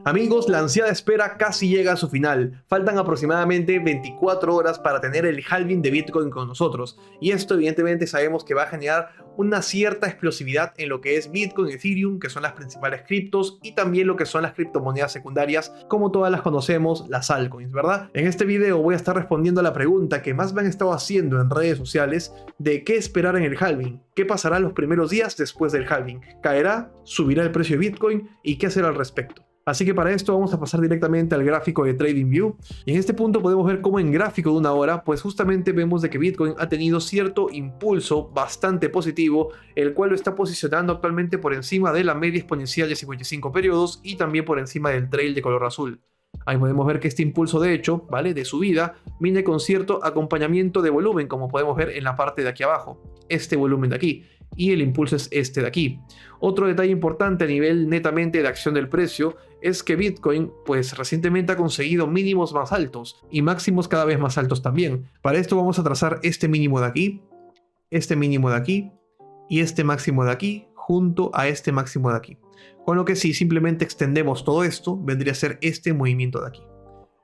Amigos, la ansiada espera casi llega a su final. Faltan aproximadamente 24 horas para tener el halving de Bitcoin con nosotros. Y esto evidentemente sabemos que va a generar una cierta explosividad en lo que es Bitcoin, Ethereum, que son las principales criptos, y también lo que son las criptomonedas secundarias, como todas las conocemos, las altcoins, ¿verdad? En este video voy a estar respondiendo a la pregunta que más me han estado haciendo en redes sociales de qué esperar en el halving, qué pasará los primeros días después del halving, caerá, subirá el precio de Bitcoin y qué hacer al respecto. Así que para esto vamos a pasar directamente al gráfico de TradingView, y en este punto podemos ver cómo en gráfico de una hora pues justamente vemos de que Bitcoin ha tenido cierto impulso bastante positivo, el cual lo está posicionando actualmente por encima de la media exponencial de 55 periodos y también por encima del trail de color azul. Ahí podemos ver que este impulso de hecho, ¿vale?, de subida, viene con cierto acompañamiento de volumen, como podemos ver en la parte de aquí abajo, este volumen de aquí, y el impulso es este de aquí. Otro detalle importante a nivel netamente de acción del precio es que Bitcoin pues recientemente ha conseguido mínimos más altos y máximos cada vez más altos también. Para esto vamos a trazar este mínimo de aquí, este mínimo de aquí y este máximo de aquí junto a este máximo de aquí. Con lo que si simplemente extendemos todo esto, vendría a ser este movimiento de aquí.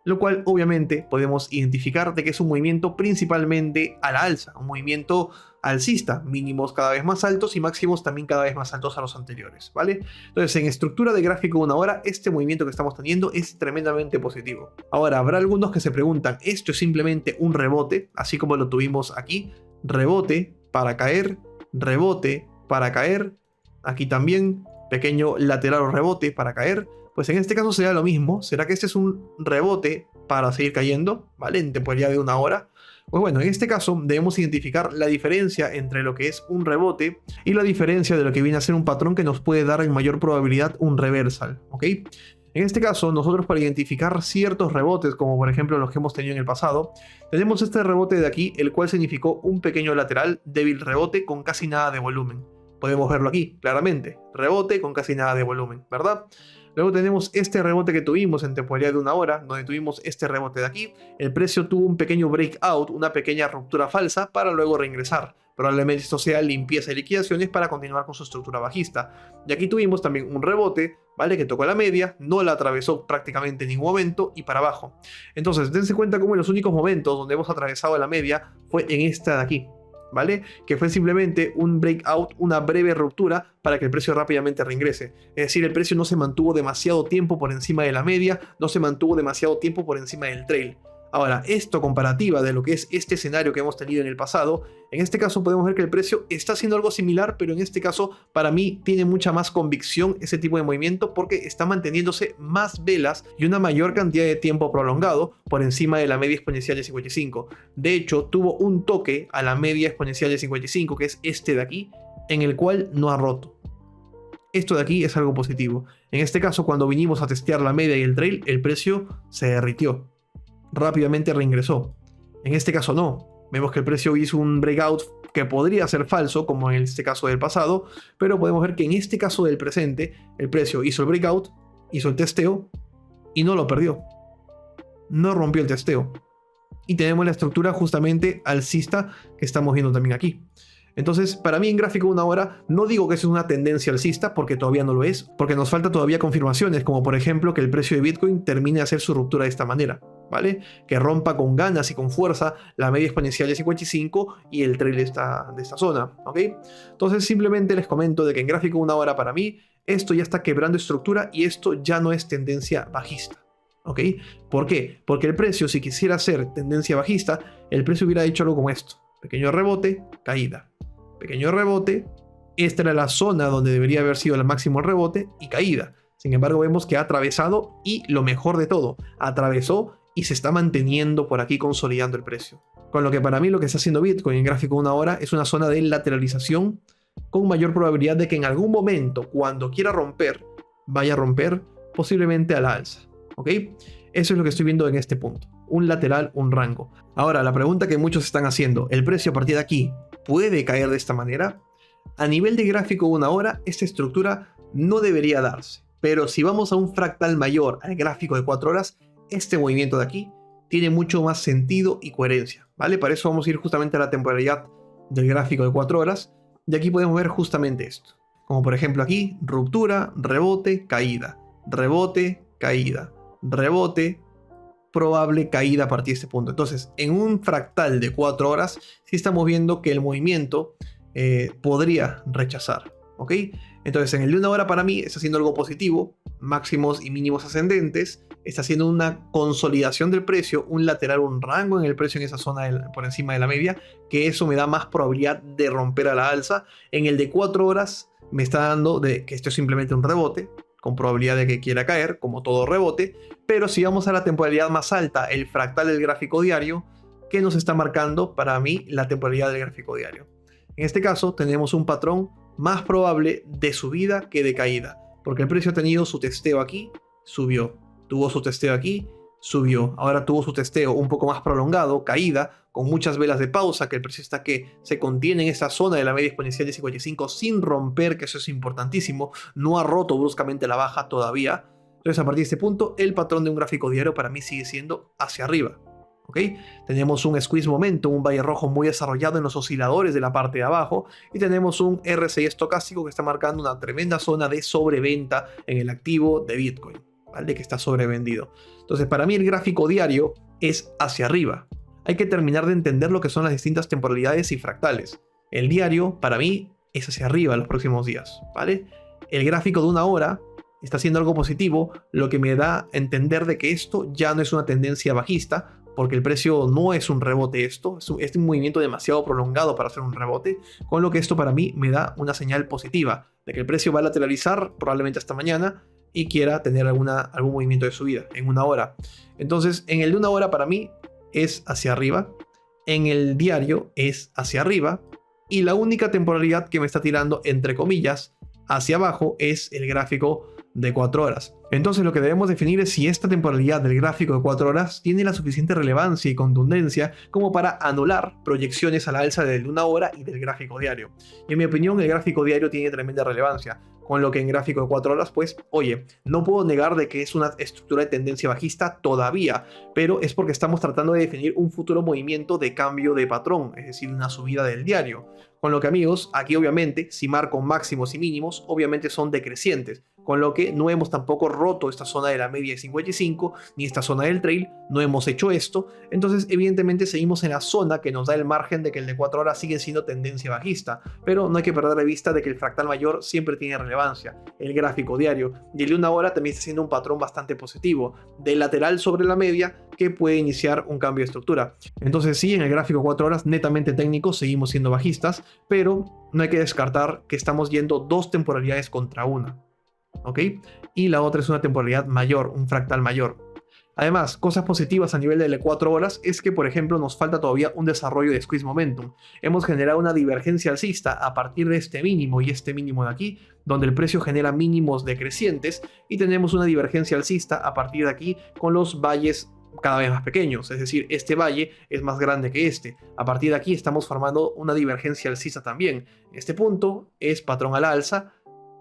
Lo cual obviamente podemos identificar de que es un movimiento principalmente a la alza, un movimiento alcista, mínimos cada vez más altos y máximos también cada vez más altos a los anteriores, ¿vale? Entonces en estructura de gráfico de una hora, este movimiento que estamos teniendo es tremendamente positivo. Ahora, habrá algunos que se preguntan, ¿esto es simplemente un rebote, así como lo tuvimos aquí? Rebote para caer, rebote para caer, aquí también, pequeño lateral o rebote para caer. Pues en este caso será lo mismo. ¿Será que este es un rebote para seguir cayendo? ¿Vale? En temporalidad de una hora. Pues bueno, en este caso debemos identificar la diferencia entre lo que es un rebote y la diferencia de lo que viene a ser un patrón que nos puede dar en mayor probabilidad un reversal, ¿ok? En este caso, nosotros para identificar ciertos rebotes, como por ejemplo los que hemos tenido en el pasado, tenemos este rebote de aquí, el cual significó un pequeño lateral, débil rebote con casi nada de volumen. Podemos verlo aquí, claramente. Rebote con casi nada de volumen, ¿verdad? Luego tenemos este rebote que tuvimos en temporalidad de una hora, donde tuvimos este rebote de aquí. El precio tuvo un pequeño breakout, una pequeña ruptura falsa, para luego reingresar. Probablemente esto sea limpieza y liquidaciones para continuar con su estructura bajista. Y aquí tuvimos también un rebote, ¿vale?, que tocó la media, no la atravesó prácticamente en ningún momento y para abajo. Entonces, dense cuenta cómo en los únicos momentos donde hemos atravesado la media fue en esta de aquí, ¿vale? Que fue simplemente un breakout, una breve ruptura para que el precio rápidamente reingrese. Es decir, el precio no se mantuvo demasiado tiempo por encima de la media, no se mantuvo demasiado tiempo por encima del trail. Ahora, esto comparativa de lo que es este escenario que hemos tenido en el pasado, en este caso podemos ver que el precio está haciendo algo similar, pero en este caso para mí tiene mucha más convicción ese tipo de movimiento porque está manteniéndose más velas y una mayor cantidad de tiempo prolongado por encima de la media exponencial de 55. De hecho, tuvo un toque a la media exponencial de 55, que es este de aquí, en el cual no ha roto. Esto de aquí es algo positivo. En este caso, cuando vinimos a testear la media y el trail, el precio se derritió. Rápidamente reingresó. En este caso no. Vemos que el precio hizo un breakout que podría ser falso, como en este caso del pasado, pero podemos ver que en este caso del presente, el precio hizo el breakout, hizo el testeo y no lo perdió. No rompió el testeo. Y tenemos la estructura justamente alcista que estamos viendo también aquí. Entonces, para mí en gráfico de una hora, no digo que es una tendencia alcista porque todavía no lo es, porque nos falta todavía confirmaciones, como por ejemplo que el precio de Bitcoin termine de hacer su ruptura de esta manera, ¿vale? Que rompa con ganas y con fuerza la media exponencial de 55 y el trail de esta zona, ¿ok? Entonces simplemente les comento de que en gráfico de una hora para mí, esto ya está quebrando estructura y esto ya no es tendencia bajista. ¿Ok? ¿Por qué? Porque el precio, si quisiera ser tendencia bajista, el precio hubiera hecho algo como esto. Pequeño rebote, caída. Pequeño rebote, esta era la zona donde debería haber sido el máximo rebote y caída. Sin embargo, vemos que ha atravesado y lo mejor de todo, atravesó y se está manteniendo por aquí consolidando el precio. Con lo que para mí lo que está haciendo Bitcoin en gráfico de una hora es una zona de lateralización con mayor probabilidad de que en algún momento, cuando quiera romper, vaya a romper posiblemente a la alza. ¿Ok? Eso es lo que estoy viendo en este punto. Un lateral, un rango. Ahora, la pregunta que muchos están haciendo, ¿el precio a partir de aquí puede caer de esta manera? A nivel de gráfico de una hora, esta estructura no debería darse. Pero si vamos a un fractal mayor al gráfico de 4 horas, este movimiento de aquí tiene mucho más sentido y coherencia, ¿vale? Para eso vamos a ir justamente a la temporalidad del gráfico de 4 horas. Y aquí podemos ver justamente esto. Como por ejemplo aquí, ruptura, rebote, caída. Rebote, caída, rebote, probable caída a partir de este punto. Entonces, en un fractal de 4 horas, sí estamos viendo que el movimiento podría rechazar, ¿ok? Entonces, en el de 1 hora para mí está haciendo algo positivo, máximos y mínimos ascendentes, está haciendo una consolidación del precio, un lateral, un rango en el precio en esa zona por encima de la media, que eso me da más probabilidad de romper a la alza. En el de 4 horas me está dando de que esto es simplemente un rebote, con probabilidad de que quiera caer, como todo rebote, pero si vamos a la temporalidad más alta, el fractal del gráfico diario, ¿qué nos está marcando para mí la temporalidad del gráfico diario? En este caso tenemos un patrón más probable de subida que de caída, porque el precio ha tenido su testeo aquí, subió, tuvo su testeo aquí, subió, ahora tuvo su testeo un poco más prolongado, caída, con muchas velas de pausa, que el precio está que se contiene en esta zona de la media exponencial de 55 sin romper, que eso es importantísimo, no ha roto bruscamente la baja todavía. Entonces a partir de este punto el patrón de un gráfico diario para mí sigue siendo hacia arriba. ¿Ok? Tenemos un squeeze momentum, un valle rojo muy desarrollado en los osciladores de la parte de abajo, y tenemos un RSI estocástico que está marcando una tremenda zona de sobreventa en el activo de Bitcoin, ¿vale? Que está sobrevendido. Entonces para mí el gráfico diario es hacia arriba. Hay que terminar de entender lo que son las distintas temporalidades y fractales. El diario para mí es hacia arriba en los próximos días, ¿vale? El gráfico de 1 hora está haciendo algo positivo, lo que me da a entender de que esto ya no es una tendencia bajista, porque el precio no es un rebote es un movimiento demasiado prolongado para hacer un rebote, con lo que esto para mí me da una señal positiva, de que el precio va a lateralizar probablemente hasta mañana y quiera tener algún movimiento de subida en 1 hora. Entonces en el de 1 hora para mí es hacia arriba, en el diario es hacia arriba, y la única temporalidad que me está tirando, entre comillas, hacia abajo es el gráfico de 4 horas. Entonces lo que debemos definir es si esta temporalidad del gráfico de 4 horas tiene la suficiente relevancia y contundencia como para anular proyecciones a la alza del 1 hora y del gráfico diario. Y en mi opinión el gráfico diario tiene tremenda relevancia, con lo que en gráfico de 4 horas, pues, oye, no puedo negar de que es una estructura de tendencia bajista todavía, pero es porque estamos tratando de definir un futuro movimiento de cambio de patrón, es decir, una subida del diario. Con lo que, amigos, aquí obviamente, si marco máximos y mínimos, obviamente son decrecientes, con lo que no hemos tampoco roto esta zona de la media de 55, ni esta zona del trail, no hemos hecho esto, entonces evidentemente seguimos en la zona que nos da el margen de que el de 4 horas sigue siendo tendencia bajista, pero no hay que perder de vista de que el fractal mayor siempre tiene relevancia, el gráfico diario, y el de 1 hora también está siendo un patrón bastante positivo, de lateral sobre la media, que puede iniciar un cambio de estructura. Entonces sí, en el gráfico 4 horas netamente técnico seguimos siendo bajistas, pero no hay que descartar que estamos yendo 2 temporalidades contra una, ¿ok? Y la otra es una temporalidad mayor, un fractal mayor. Además, cosas positivas a nivel de 4 horas es que, por ejemplo, nos falta todavía un desarrollo de squeeze momentum. Hemos generado una divergencia alcista a partir de este mínimo y este mínimo de aquí, donde el precio genera mínimos decrecientes, y tenemos una divergencia alcista a partir de aquí con los valles cada vez más pequeños, es decir, este valle es más grande que este. A partir de aquí estamos formando una divergencia alcista también. Este punto es patrón a la alza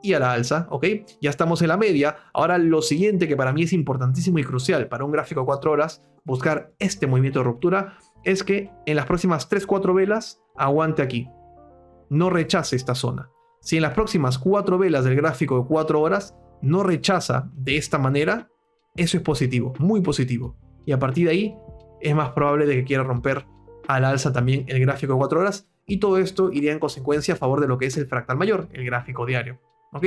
y a la alza, ¿ok? Ya estamos en la media. Ahora lo siguiente que para mí es importantísimo y crucial para un gráfico de 4 horas, buscar este movimiento de ruptura, es que en las próximas 3-4 velas aguante aquí. No rechace esta zona. Si en las próximas 4 velas del gráfico de 4 horas no rechaza de esta manera, eso es positivo, muy positivo. Y a partir de ahí es más probable de que quiera romper a la alza también el gráfico de 4 horas, y todo esto iría en consecuencia a favor de lo que es el fractal mayor, el gráfico diario. ¿Ok?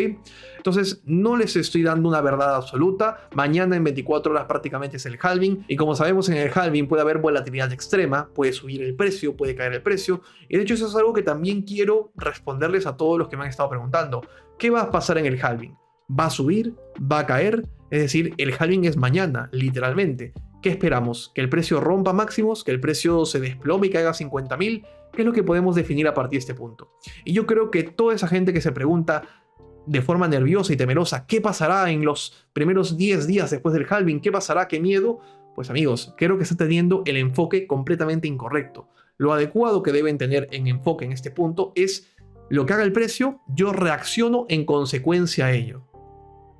Entonces no les estoy dando una verdad absoluta. Mañana en 24 horas prácticamente es el halving, y como sabemos en el halving puede haber volatilidad extrema, puede subir el precio, puede caer el precio, y de hecho eso es algo que también quiero responderles a todos los que me han estado preguntando. ¿Qué va a pasar en el halving? ¿Va a subir? ¿Va a caer? Es decir, el halving es mañana, literalmente. ¿Qué esperamos? ¿Que el precio rompa máximos? ¿Que el precio se desplome y caiga a 50.000? ¿Qué es lo que podemos definir a partir de este punto? Y yo creo que toda esa gente que se pregunta de forma nerviosa y temerosa ¿qué pasará en los primeros 10 días después del halving? ¿Qué pasará? ¿Qué miedo? Pues amigos, creo que está teniendo el enfoque completamente incorrecto. Lo adecuado que deben tener en enfoque en este punto es lo que haga el precio, yo reacciono en consecuencia a ello.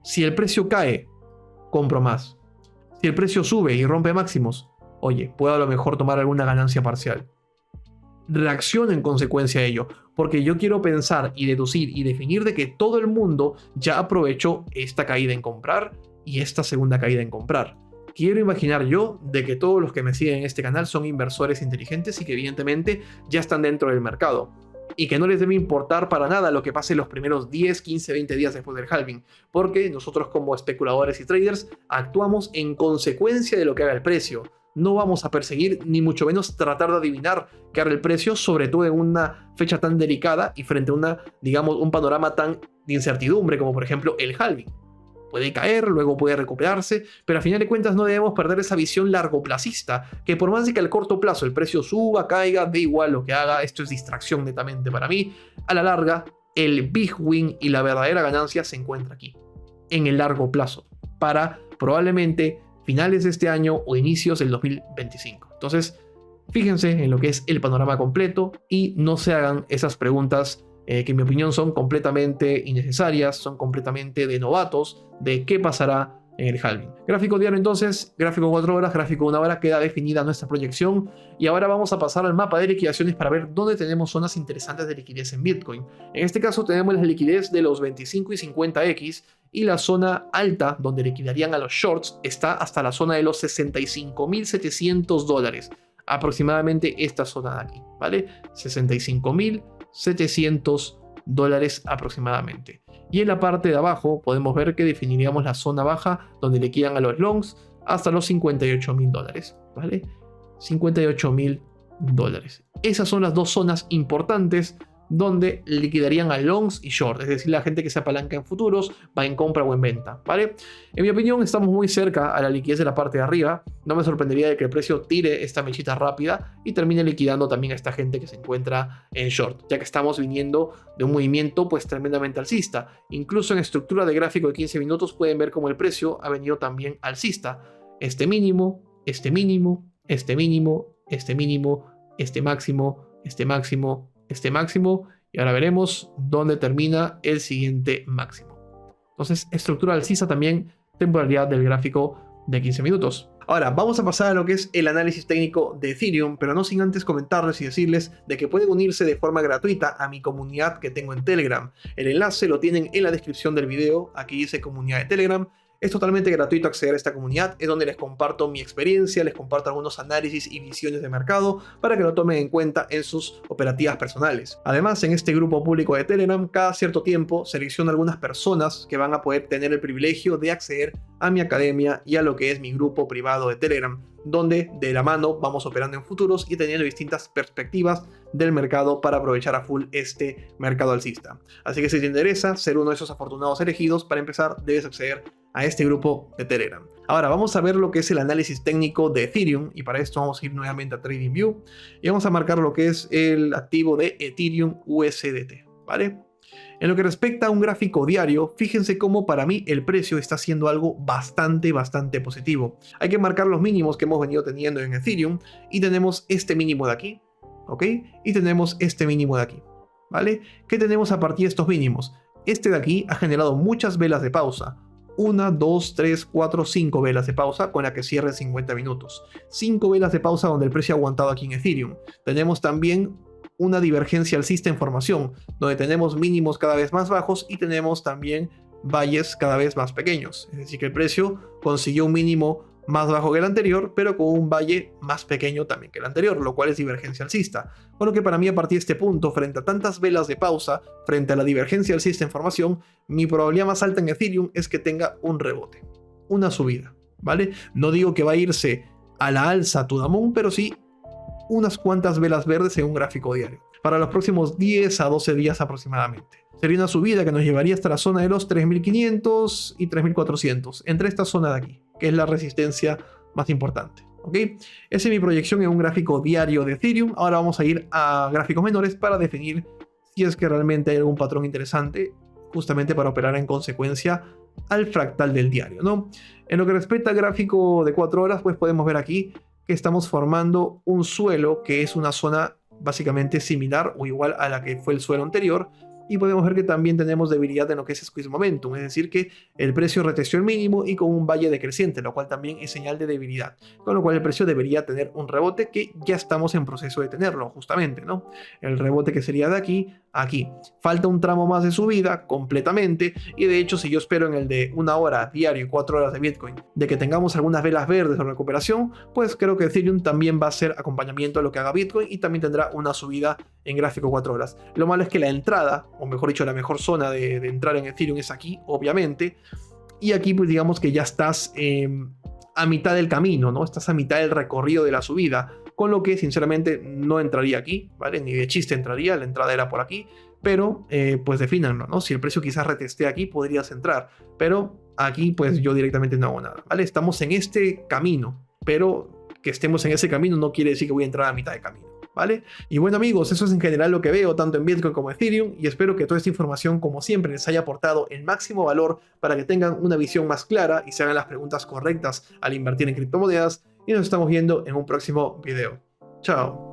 Si el precio cae, compro más. Si el precio sube y rompe máximos, oye, puedo a lo mejor tomar alguna ganancia parcial. Reacciono en consecuencia a ello, porque yo quiero pensar y deducir y definir de que todo el mundo ya aprovechó esta caída en comprar y esta segunda caída en comprar. Quiero imaginar yo de que todos los que me siguen en este canal son inversores inteligentes y que evidentemente ya están dentro del mercado. Y que no les debe importar para nada lo que pase los primeros 10, 15, 20 días después del halving. Porque nosotros como especuladores y traders actuamos en consecuencia de lo que haga el precio. No vamos a perseguir ni mucho menos tratar de adivinar qué hará el precio, sobre todo en una fecha tan delicada y frente a digamos, un panorama tan de incertidumbre como por ejemplo el halving. Puede caer, luego puede recuperarse, pero a final de cuentas no debemos perder esa visión largoplacista, que por más de que al corto plazo el precio suba, caiga, da igual lo que haga, esto es distracción netamente para mí, a la larga el big win y la verdadera ganancia se encuentra aquí, en el largo plazo, para probablemente finales de este año o inicios del 2025. Entonces, fíjense en lo que es el panorama completo y no se hagan esas preguntas que en mi opinión son completamente innecesarias, son completamente de novatos, de qué pasará en el halving. Gráfico diario entonces, gráfico 4 horas, gráfico 1 hora, queda definida nuestra proyección y ahora vamos a pasar al mapa de liquidaciones para ver dónde tenemos zonas interesantes de liquidez en Bitcoin. En este caso tenemos la liquidez de los 25 y 50X y la zona alta donde liquidarían a los shorts está hasta la zona de los $65.700, aproximadamente esta zona de aquí, ¿vale? $65.700 aproximadamente. Y en la parte de abajo podemos ver que definiríamos la zona baja donde le quedan a los longs hasta los $58.000, ¿vale? $58.000. Esas son las dos zonas importantes donde liquidarían a longs y short, es decir, la gente que se apalanca en futuros, va en compra o en venta, ¿vale? En mi opinión estamos muy cerca a la liquidez de la parte de arriba, no me sorprendería de que el precio tire esta mechita rápida y termine liquidando también a esta gente que se encuentra en short, ya que estamos viniendo de un movimiento pues tremendamente alcista. Incluso en estructura de gráfico de 15 minutos pueden ver cómo el precio ha venido también alcista. Este mínimo, este mínimo, este mínimo, este mínimo, este máximo, este máximo, este máximo, y ahora veremos dónde termina el siguiente máximo. Entonces, estructura alcista también, temporalidad del gráfico de 15 minutos. Ahora, vamos a pasar a lo que es el análisis técnico de Ethereum, pero no sin antes comentarles y decirles de que pueden unirse de forma gratuita a mi comunidad que tengo en Telegram. El enlace lo tienen en la descripción del video, aquí dice comunidad de Telegram. Es totalmente gratuito acceder a esta comunidad, es donde les comparto mi experiencia, les comparto algunos análisis y visiones de mercado para que lo tomen en cuenta en sus operativas personales. Además, en este grupo público de Telegram, cada cierto tiempo selecciono algunas personas que van a poder tener el privilegio de acceder a mi academia y a lo que es mi grupo privado de Telegram, donde de la mano vamos operando en futuros y teniendo distintas perspectivas del mercado para aprovechar a full este mercado alcista. Así que si te interesa ser uno de esos afortunados elegidos, para empezar debes acceder a este grupo de Telegram. Ahora vamos a ver lo que es el análisis técnico de Ethereum y para esto vamos a ir nuevamente a TradingView y vamos a marcar lo que es el activo de Ethereum USDT, ¿vale? En lo que respecta a un gráfico diario, fíjense cómo para mí el precio está haciendo algo bastante positivo. Hay que marcar los mínimos que hemos venido teniendo en Ethereum y tenemos este mínimo de aquí, ¿ok? Y tenemos este mínimo de aquí, ¿vale? ¿Qué tenemos a partir de estos mínimos? Este de aquí ha generado muchas velas de pausa. 1, 2, 3, 4, 5 velas de pausa con la que cierra en 50 minutos. 5 velas de pausa donde el precio ha aguantado aquí en Ethereum. Tenemos también una divergencia alcista en formación, donde tenemos mínimos cada vez más bajos y tenemos también valles cada vez más pequeños. Es decir, que el precio consiguió un mínimo más bajo que el anterior, pero con un valle más pequeño también que el anterior, lo cual es divergencia alcista. Por lo que para mí a partir de este punto, frente a tantas velas de pausa, frente a la divergencia alcista en formación, mi probabilidad más alta en Ethereum es que tenga un rebote, una subida, ¿vale? No digo que va a irse a la alza to the moon, pero sí unas cuantas velas verdes en un gráfico diario, para los próximos 10 a 12 días aproximadamente. Sería una subida que nos llevaría hasta la zona de los 3.500 y 3.400, entre esta zona de aquí, que es la resistencia más importante, ¿ok? Esa es mi proyección en un gráfico diario de Ethereum. Ahora vamos a ir a gráficos menores para definir si es que realmente hay algún patrón interesante, justamente para operar en consecuencia al fractal del diario, ¿no? En lo que respecta al gráfico de 4 horas, pues podemos ver aquí que estamos formando un suelo que es una zona básicamente similar o igual a la que fue el suelo anterior, y podemos ver que también tenemos debilidad en lo que es Squeeze Momentum, es decir que el precio reteció el mínimo y con un valle decreciente, lo cual también es señal de debilidad, con lo cual el precio debería tener un rebote que ya estamos en proceso de tenerlo justamente, ¿no? El rebote que sería de aquí a aquí. Falta un tramo más de subida completamente, y de hecho si yo espero en el de 1 hora diario y 4 horas de Bitcoin de que tengamos algunas velas verdes de recuperación, pues creo que Ethereum también va a ser acompañamiento a lo que haga Bitcoin y también tendrá una subida en gráfico 4 horas. Lo malo es que la entrada, o mejor dicho, la mejor zona de entrar en Ethereum es aquí, obviamente, y aquí pues digamos que ya estás a mitad del camino, ¿no? Estás a mitad del recorrido de la subida, con lo que sinceramente no entraría aquí, ¿vale? Ni de chiste entraría, la entrada era por aquí, pero pues defínanlo, ¿no? Si el precio quizás reteste aquí, podrías entrar, pero aquí pues yo directamente no hago nada, ¿vale? Estamos en este camino, pero que estemos en ese camino no quiere decir que voy a entrar a mitad de camino, ¿vale? Y bueno amigos, eso es en general lo que veo tanto en Bitcoin como Ethereum, y espero que toda esta información como siempre les haya aportado el máximo valor para que tengan una visión más clara y se hagan las preguntas correctas al invertir en criptomonedas, y nos estamos viendo en un próximo video. Chao.